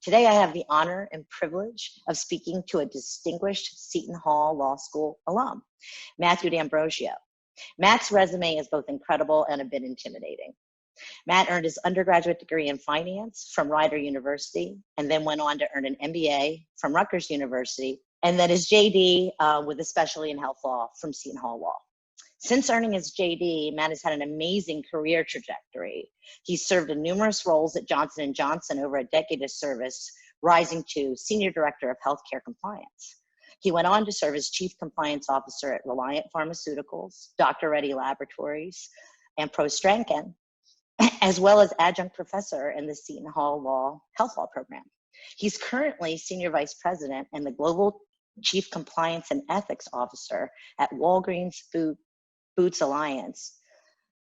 Today, I have the honor and privilege of speaking to a distinguished Seton Hall Law School alum, Matthew D'Ambrosio. Matt's resume is both incredible and a bit intimidating. Matt earned his undergraduate degree in finance from Rider University and then went on to earn an MBA from Rutgers University and then his JD with a specialty in health law from Seton Hall Law. Since earning his JD, Matt has had an amazing career trajectory. He's served in numerous roles at Johnson & Johnson over a decade of service, rising to Senior Director of Healthcare Compliance. He went on to serve as Chief Compliance Officer at Reliant Pharmaceuticals, Dr. Reddy Laboratories, and ProStranken, as well as Adjunct Professor in the Seton Hall Law Health Law Program. He's currently Senior Vice President and the Global Chief Compliance and Ethics Officer at Walgreens Boots Alliance.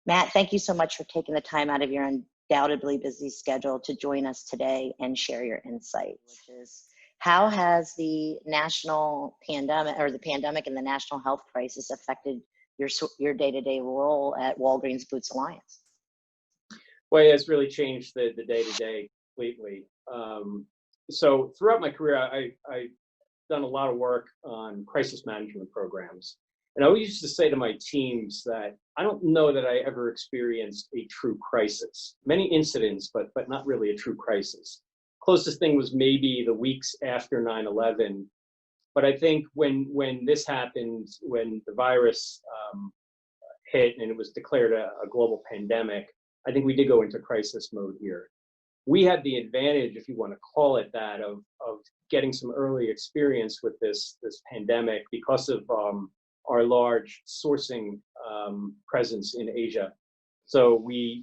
Matt, thank you so much for taking the time out of your undoubtedly busy schedule to join us today and share your insights. Which is, how has the national pandemic or the pandemic and the national health crisis affected your day-to-day role at Walgreens Boots Alliance? Well, it's really changed the day-to-day completely. So throughout my career, I've done a lot of work on crisis management programs. And I always used to say to my teams that I don't know that I ever experienced a true crisis. Many incidents, but not really a true crisis. Closest thing was maybe the weeks after 9/11. But I think when this happened, when the virus hit and it was declared a global pandemic, I think we did go into crisis mode here. We had the advantage, if you want to call it that, of getting some early experience with this pandemic because of our large sourcing presence in Asia. So we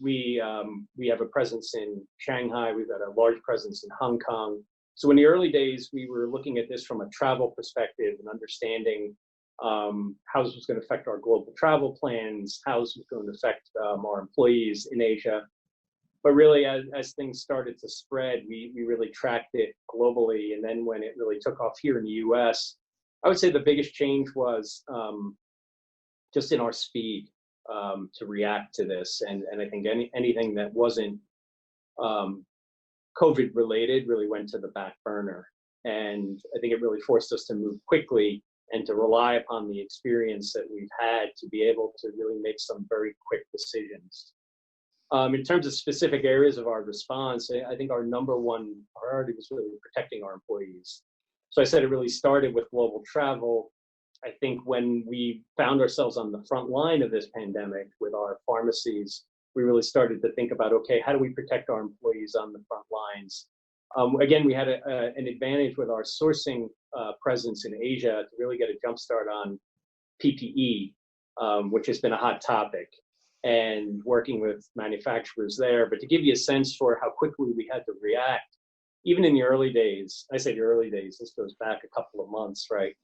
have a presence in Shanghai. We've got a large presence in Hong Kong. So in the early days, we were looking at this from a travel perspective and understanding how this was going to affect our global travel plans, how this was going to affect our employees in Asia. But really, as things started to spread, we really tracked it globally. And then when it really took off here in the US, I would say the biggest change was just in our speed to react to this. And I think anything that wasn't COVID related really went to the back burner. And I think it really forced us to move quickly and to rely upon the experience that we've had to be able to really make some very quick decisions. In terms of specific areas of our response, I think our number one priority was really protecting our employees. So I said it really started with global travel. I think when we found ourselves on the front line of this pandemic with our pharmacies, we really started to think about, okay, how do we protect our employees on the front lines? Again, we had an advantage with our sourcing presence in Asia to really get a jump start on PPE, which has been a hot topic, and working with manufacturers there. But to give you a sense for how quickly we had to react, even in the early days, I say the early days, this goes back a couple of months, right?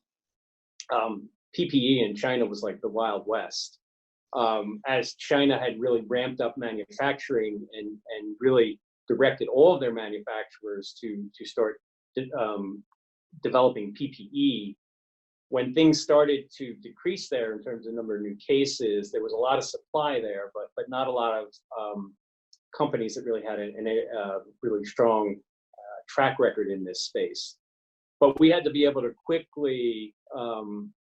PPE in China was like the Wild West. As China had really ramped up manufacturing and really directed all of their manufacturers to start developing PPE, when things started to decrease there in terms of number of new cases, there was a lot of supply there, but not a lot of companies that really had a really strong track record in this space. But we had to be able to quickly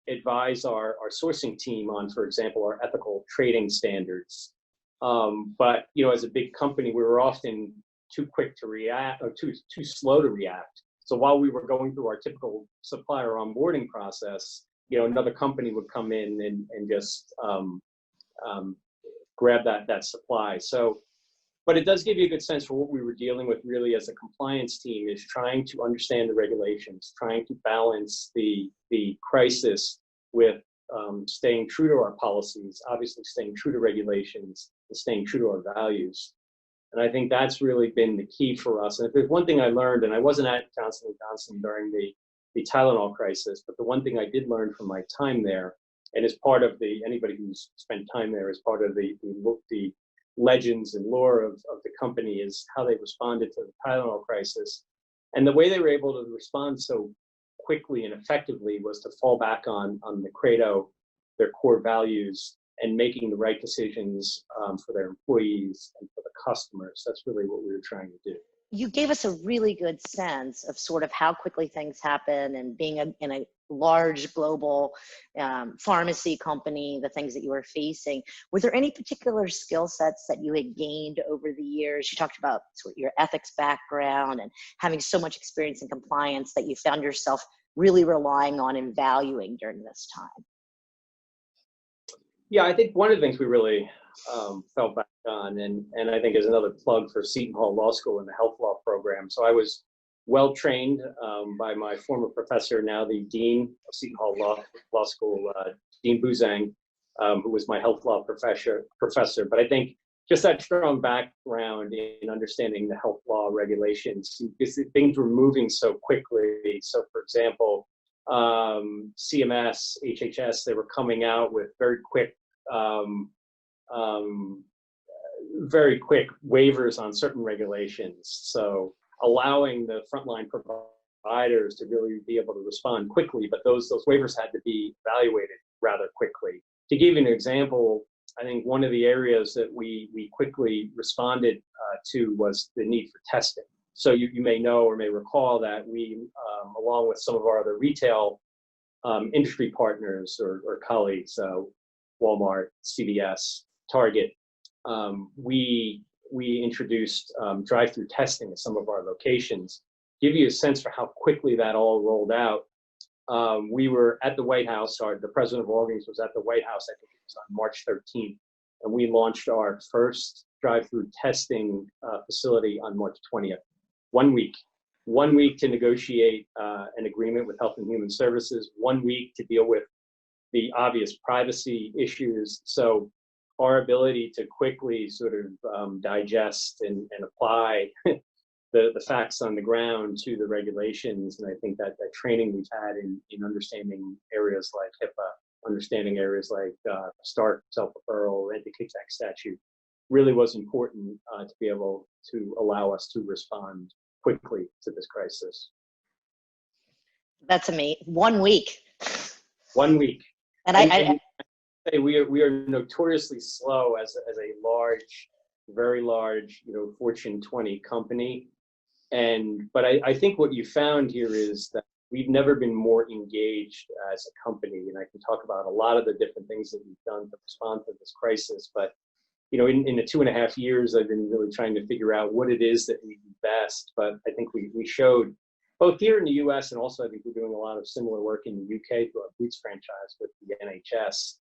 advise our sourcing team on, for example, our ethical trading standards. But as a big company, we were often too quick to react or too slow to react. So while we were going through our typical supplier onboarding process, another company would come in and just grab that supply. But it does give you a good sense for what we were dealing with really as a compliance team, is trying to understand the regulations, trying to balance the crisis with staying true to our policies, obviously staying true to regulations, and staying true to our values. And I think that's really been the key for us. And if there's one thing I learned, and I wasn't at Johnson & Johnson during the Tylenol crisis, but the one thing I did learn from my time there, and as part of anybody who's spent time there as part of the legends and lore of the company, is how they responded to the Tylenol crisis. And the way they were able to respond so quickly and effectively was to fall back on the credo, their core values, and making the right decisions for their employees and for the customers. That's really what we were trying to do. you gave us a really good sense of sort of how quickly things happen, and being in a large global pharmacy company, the things that you were facing. Were there any particular skill sets that you had gained over the years? You talked about sort of your ethics background and having so much experience in compliance that you found yourself really relying on and valuing during this time. Yeah, I think one of the things we really fell back on, and I think is another plug for Seton Hall Law School and the health law program. So I was well trained by my former professor, now the dean of Seton Hall Law School, Dean Buzang, who was my health law professor. But I think just that strong background in understanding the health law regulations, because things were moving so quickly. So, for example, CMS, HHS, they were coming out with very quick waivers on certain regulations. So allowing the frontline providers to really be able to respond quickly, but those waivers had to be evaluated rather quickly. To give you an example, I think one of the areas that we quickly responded to was the need for testing. So you may know or may recall that we, along with some of our other retail industry partners or colleagues, Walmart, CVS, Target, we introduced drive-through testing at some of our locations. Give you a sense for how quickly that all rolled out. We were at the White House, the president of Walgreens was at the White House, I think it was on March 13th, and we launched our first drive-through testing facility on March 20th. 1 week. 1 week to negotiate an agreement with Health and Human Services, 1 week to deal with the obvious privacy issues. So our ability to quickly sort of digest and apply the facts on the ground to the regulations, and I think that training we've had in understanding areas like HIPAA, understanding areas like START, self-referral, anti-kickback statute, really was important to be able to allow us to respond quickly to this crisis. That's amazing. 1 week. 1 week. And I say we are notoriously slow as a large, very large, Fortune 20 company. But I think what you found here is that we've never been more engaged as a company. And I can talk about a lot of the different things that we've done to respond to this crisis. But in the 2.5 years, I've been really trying to figure out what it is that we do best. But I think we showed, both here in the US, and also I think we're doing a lot of similar work in the UK through our Boots franchise with the NHS,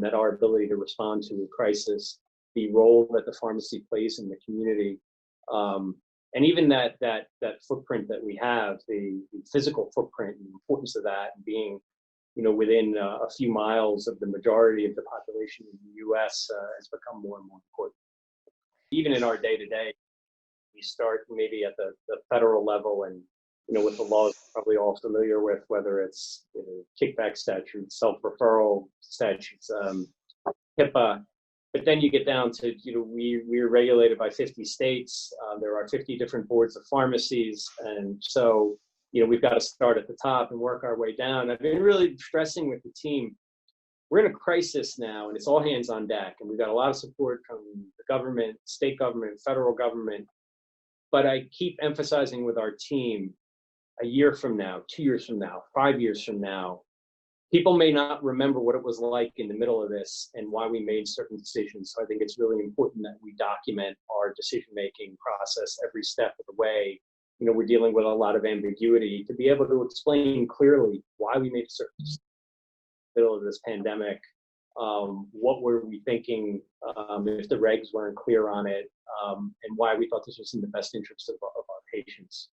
that our ability to respond to a crisis, the role that the pharmacy plays in the community, and even that footprint that we have, the physical footprint and the importance of that, and being within a few miles of the majority of the population in the US has become more and more important. Even in our day-to-day, we start maybe at the federal level, and with the laws probably all familiar with, whether it's kickback statutes, self-referral statutes, HIPAA. But then you get down to, we're regulated by 50 states. There are 50 different boards of pharmacies. And so, we've got to start at the top and work our way down. I've been really stressing with the team, we're in a crisis now, and it's all hands on deck. And we've got a lot of support from the government, state government, federal government. But I keep emphasizing with our team, a year from now, 2 years from now, 5 years from now, people may not remember what it was like in the middle of this and why we made certain decisions. So I think it's really important that we document our decision-making process every step of the way. We're dealing with a lot of ambiguity, to be able to explain clearly why we made certain decisions in the middle of this pandemic. What were we thinking if the regs weren't clear on it, and why we thought this was in the best interest of our patients.